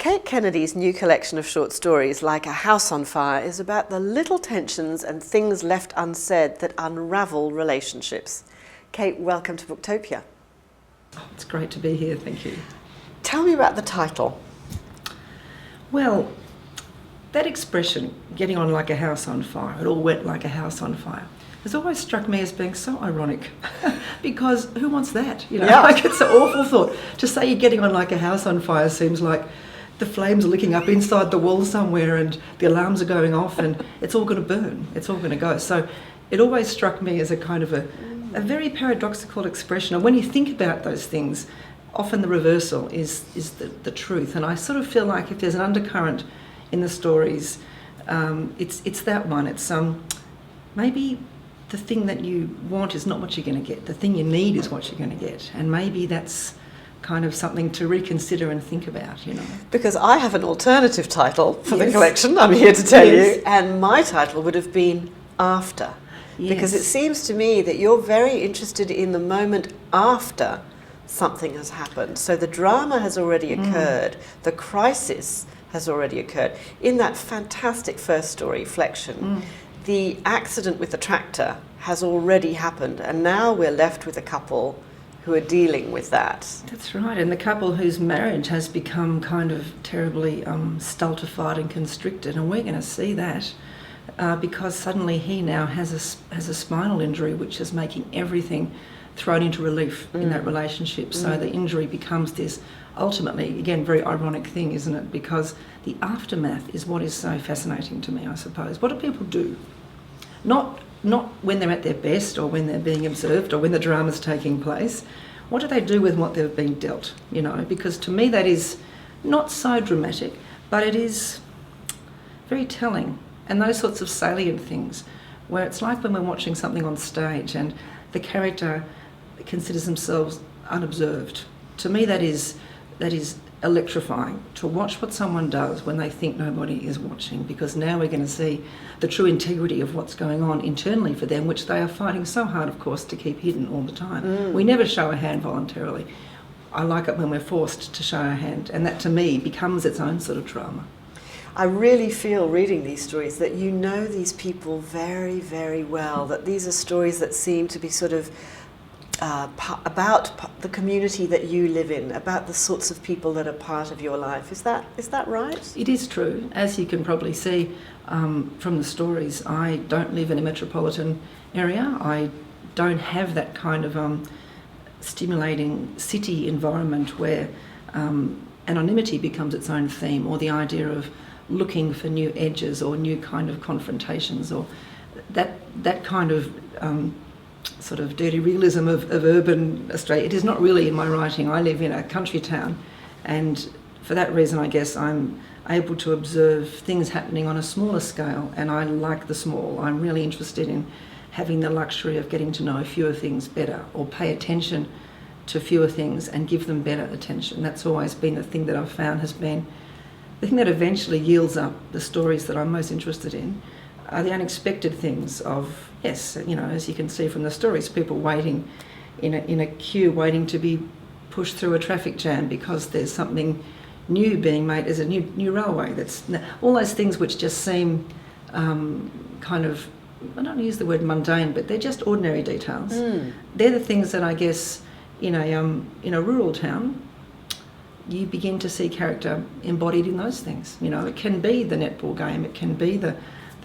Cate Kennedy's new collection of short stories, Like a House on Fire, is about the little tensions and things left unsaid that unravel relationships. Cate, welcome to Booktopia. Oh, it's great to be here, thank you. Tell me about the title. Well, that expression, getting on like a house on fire, it all went like a house on fire, has always struck me as being so ironic because who wants that? You know, yeah. Like it's an awful thought. To say you're getting on like a house on fire seems like the flames are licking up inside the wall somewhere and the alarms are going off and it's all going to burn, it's all going to go. So it always struck me as a kind of a very paradoxical expression. And when you think about those things, often the reversal is the truth. And I sort of feel like if there's an undercurrent in the stories, it's that one. It's maybe the thing that you want is not what you're going to get. The thing you need is what you're going to get. And maybe that's kind of something to reconsider and think about, you know. Because I have an alternative title for Yes. the collection, I'm here to tell Yes. you, and my title would have been After. Yes. Because it seems to me that you're very interested in the moment after something has happened. So the drama has already occurred, the crisis has already occurred. In that fantastic first story, Flexion, the accident with the tractor has already happened, and now we're left with a couple who are dealing with that. That's right, and the couple whose marriage has become kind of terribly stultified and constricted, and we're going to see that because suddenly he now has a spinal injury which is making everything thrown into relief in that relationship. So the injury becomes this ultimately, again, very ironic thing, isn't it? Because the aftermath is what is so fascinating to me, I suppose. What do people do? Not when they're at their best or when they're being observed or when the drama's taking place. What do they do with what they've been dealt, you know? Because to me that is not so dramatic, but it is very telling. And those sorts of salient things where it's like when we're watching something on stage and the character considers themselves unobserved. To me that is electrifying, to watch what someone does when they think nobody is watching, because now we're going to see the true integrity of what's going on internally for them, which they are fighting so hard, of course, to keep hidden all the time. We never show a hand voluntarily. I like it when we're forced to show our hand, and that to me becomes its own sort of drama. I really feel reading these stories that you know these people very, very well, that these are stories that seem to be sort of about the community that you live in, about the sorts of people that are part of your life. Is that right? It is true. As you can probably see from the stories, I don't live in a metropolitan area. I don't have that kind of stimulating city environment where anonymity becomes its own theme, or the idea of looking for new edges or new kind of confrontations, or that kind of sort of dirty realism of urban Australia. It is not really in my writing. I live in a country town, and for that reason I guess I'm able to observe things happening on a smaller scale, and I like the small. I'm really interested in having the luxury of getting to know fewer things better, or pay attention to fewer things and give them better attention. That's always been the thing that I've found has been the thing that eventually yields up the stories that I'm most interested in. Are the unexpected things of, yes, you know, as you can see from the stories, people waiting in a queue, waiting to be pushed through a traffic jam because there's something new being made. There's a new railway. That's all those things which just seem kind of, I don't use the word mundane, but they're just ordinary details. They're the things that I guess in a rural town you begin to see character embodied in those things. You know, it can be the netball game, it can be the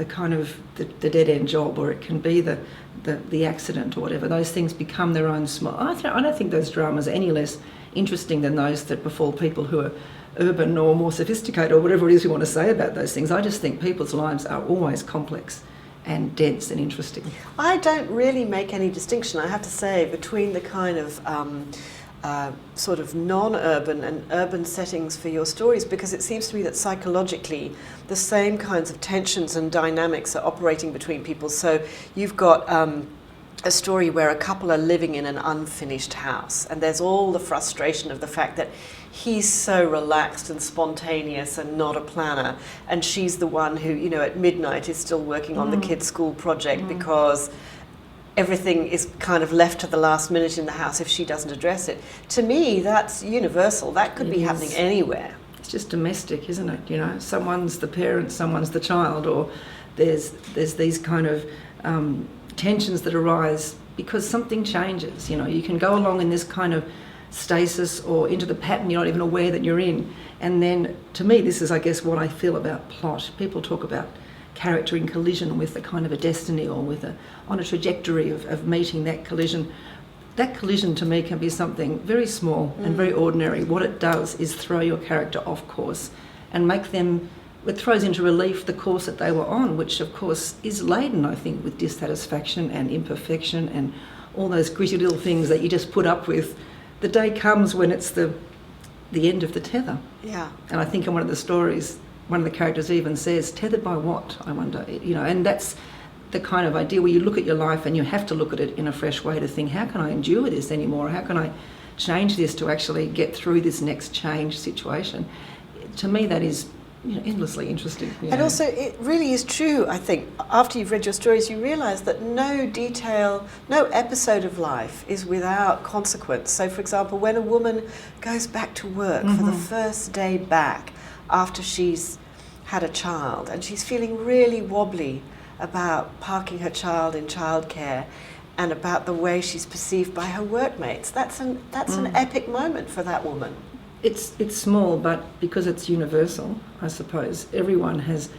kind of the dead-end job, or it can be the accident or whatever. Those things become their own small. I don't think those dramas are any less interesting than those that befall people who are urban or more sophisticated, or whatever it is you want to say about those things. I just think people's lives are always complex and dense and interesting. I don't really make any distinction, I have to say, between the kind of sort of non-urban and urban settings for your stories, because it seems to me that psychologically the same kinds of tensions and dynamics are operating between people. So you've got a story where a couple are living in an unfinished house, and there's all the frustration of the fact that he's so relaxed and spontaneous and not a planner, and she's the one who, you know, at midnight is still working on the kids' school project because everything is kind of left to the last minute in the house if she doesn't address it. To me, that's universal. That could be happening anywhere. it's just domestic, isn't it? You know, someone's the parent, someone's the child, or there's these kind of tensions that arise because something changes. You know, you can go along in this kind of stasis or into the pattern you're not even aware that you're in. And then, to me, this is, I guess, what I feel about plot. People talk about character in collision with a kind of a destiny, or on a trajectory of meeting that collision. That collision, to me, can be something very small and very ordinary. What it does is throw your character off course and make them, it throws into relief the course that they were on, which, of course, is laden, I think, with dissatisfaction and imperfection and all those gritty little things that you just put up with. The day comes when it's the end of the tether. Yeah. And I think in one of the stories, one of the characters even says, tethered by what, I wonder? You know, and that's the kind of idea where you look at your life and you have to look at it in a fresh way to think, how can I endure this anymore? How can I change this to actually get through this next change situation? To me, that is, you know, endlessly interesting. And also, it really is true, I think, after you've read your stories, you realise that no detail, no episode of life is without consequence. So, for example, when a woman goes back to work for the first day back after she's had a child and she's feeling really wobbly about parking her child in childcare and about the way she's perceived by her workmates, that's an epic moment for that woman. It's small, but because it's universal, I suppose, everyone has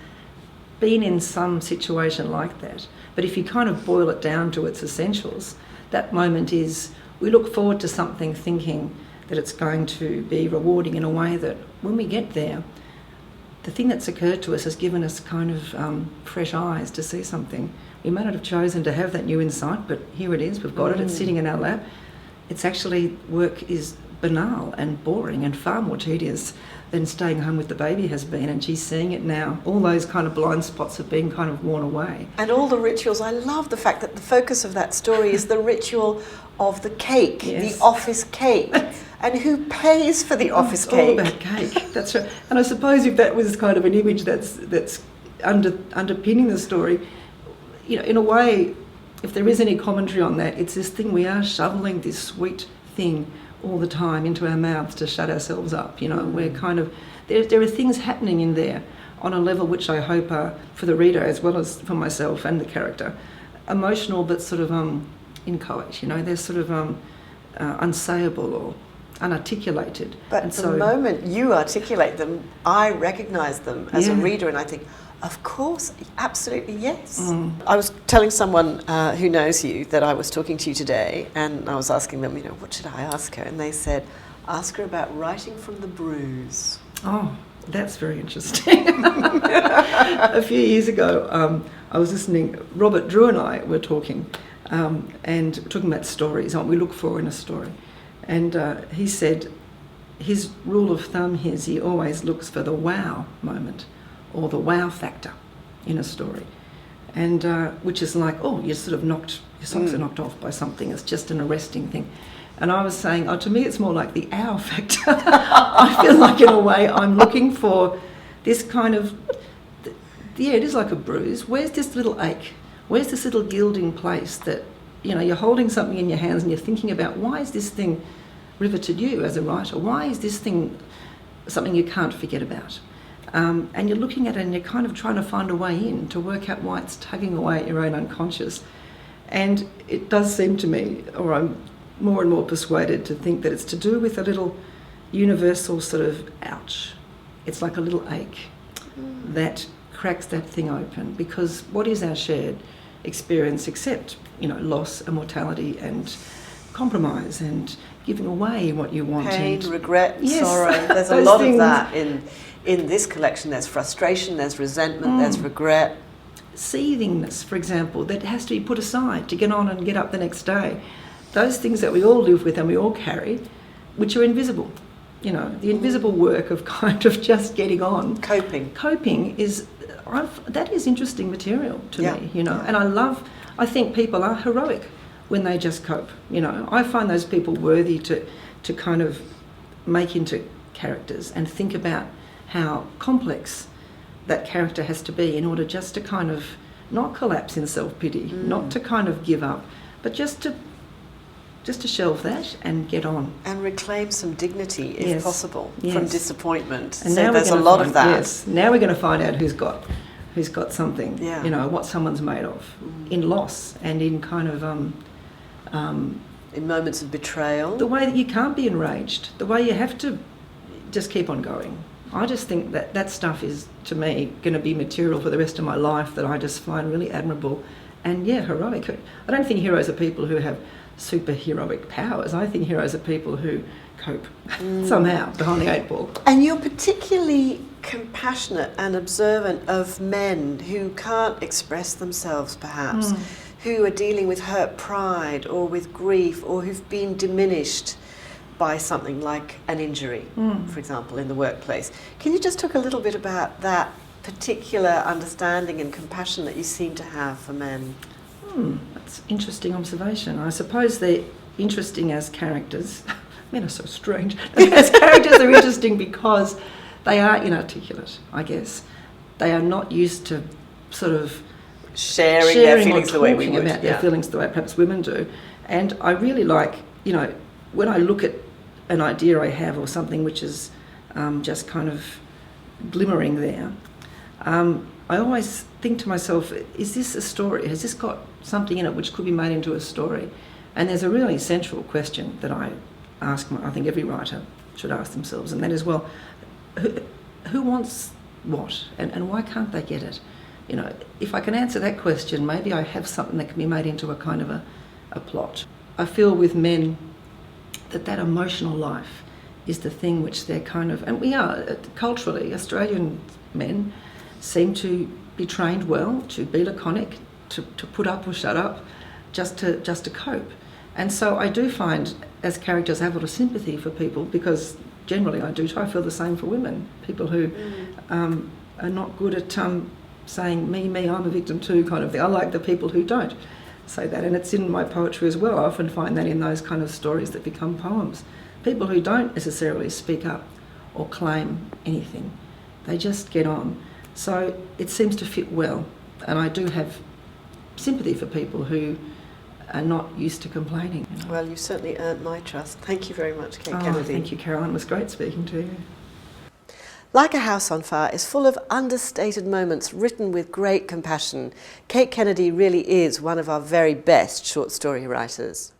been in some situation like that. But if you kind of boil it down to its essentials, that moment is, we look forward to something thinking that it's going to be rewarding in a way that when we get there, the thing that's occurred to us has given us kind of fresh eyes to see something. We may not have chosen to have that new insight, but here it is, we've got it, it's sitting in our lap. It's actually, work is banal and boring and far more tedious than staying home with the baby has been, and she's seeing it now. All those kind of blind spots have been kind of worn away. And all the rituals, I love the fact that the focus of that story is the ritual of the cake, the office cake. And who pays for the office cake? It's all about cake, that's right. And I suppose if that was kind of an image that's underpinning the story, you know, in a way, if there is any commentary on that, it's this thing, we are shoveling this sweet thing all the time into our mouths to shut ourselves up. You know, we're kind of, there are things happening in there on a level which I hope are, for the reader as well as for myself and the character, emotional but sort of inchoate, you know, they're sort of unsayable or unarticulated. But and the moment you articulate them, I recognise them as a reader, and I think, of course, absolutely, yes. I was telling someone who knows you that I was talking to you today, and I was asking them, you know, what should I ask her? And they said, ask her about writing from the bruise. Oh, that's very interesting. A few years ago, I was listening, Robert Drew and I were talking, and talking about stories, what we look for in a story. And he said his rule of thumb is he always looks for the wow moment or the wow factor in a story. And which is like, oh, you're sort of knocked, your socks are knocked off by something. It's just an arresting thing. And I was saying, oh, to me it's more like the ow factor. I feel like in a way I'm looking for this kind of, yeah, it is like a bruise. Where's this little ache? Where's this little gilding place that, you know, you're holding something in your hands and you're thinking about, why is this thing riveted you as a writer? Why is this thing something you can't forget about? And you're looking at it and you're kind of trying to find a way in to work out why it's tugging away at your own unconscious. And it does seem to me, or I'm more and more persuaded to think that it's to do with a little universal sort of ouch. It's like a little ache that cracks that thing open, because what is our shared experience except, you know, loss and mortality and compromise and giving away what you want. Pain, regret, yes, sorrow. There's a lot of that in this collection. There's frustration, there's resentment, there's regret. Seethingness, for example, that has to be put aside to get on and get up the next day. Those things that we all live with and we all carry, which are invisible. You know, the invisible work of kind of just getting on. Coping is, that is interesting material to me, you know. And I think people are heroic when they just cope, you know. I find those people worthy to kind of make into characters and think about how complex that character has to be in order just to kind of not collapse in self-pity, not to kind of give up, but just to just to shelve that and get on. And reclaim some dignity, if Yes. possible, Yes. from disappointment. And so now there's a we're lot gonna of that. Yes. Now we're going to find out who's got something, Yeah. you know, what someone's made of, in loss and in kind of In moments of betrayal. the way that you can't be enraged, the way you have to just keep on going. I just think that that stuff is, to me, going to be material for the rest of my life that I just find really admirable and, yeah, heroic. I don't think heroes are people who have superheroic powers. I think heroes are people who cope somehow behind the 8 ball. And you're particularly compassionate and observant of men who can't express themselves, perhaps, who are dealing with hurt pride or with grief, or who've been diminished by something like an injury, for example, in the workplace. Can you just talk a little bit about that particular understanding and compassion that you seem to have for men? That's an interesting observation. I suppose they're interesting as characters. Men are so strange. As characters, they're interesting because they are inarticulate, I guess. They are not used to sort of Sharing their feelings or the way we talking would. about their feelings the way perhaps women do. And I really like, you know, when I look at an idea I have or something which is just kind of glimmering there, I always think to myself, is this a story? Has this got something in it which could be made into a story? And there's a really central question that I ask, I think every writer should ask themselves, and that is, well, who wants what? And why can't they get it? You know, if I can answer that question, maybe I have something that can be made into a kind of a plot. I feel with men that emotional life is the thing which they're kind of, and we are, culturally, Australian men seem to be trained well to be laconic, to put up or shut up, just to cope. And so I do find, as characters, I have a lot of sympathy for people, because generally I feel the same for women, people who are not good at saying me, I'm a victim too kind of thing. I like the people who don't say that, and it's in my poetry as well. I often find that in those kind of stories that become poems. People who don't necessarily speak up or claim anything, they just get on. So it seems to fit well, and I do have sympathy for people who are not used to complaining. You know. Well, you've certainly earned my trust. Thank you very much, Cate Kennedy. Thank you, Caroline. It was great speaking to you. Like a House on Fire is full of understated moments written with great compassion. Cate Kennedy really is one of our very best short story writers.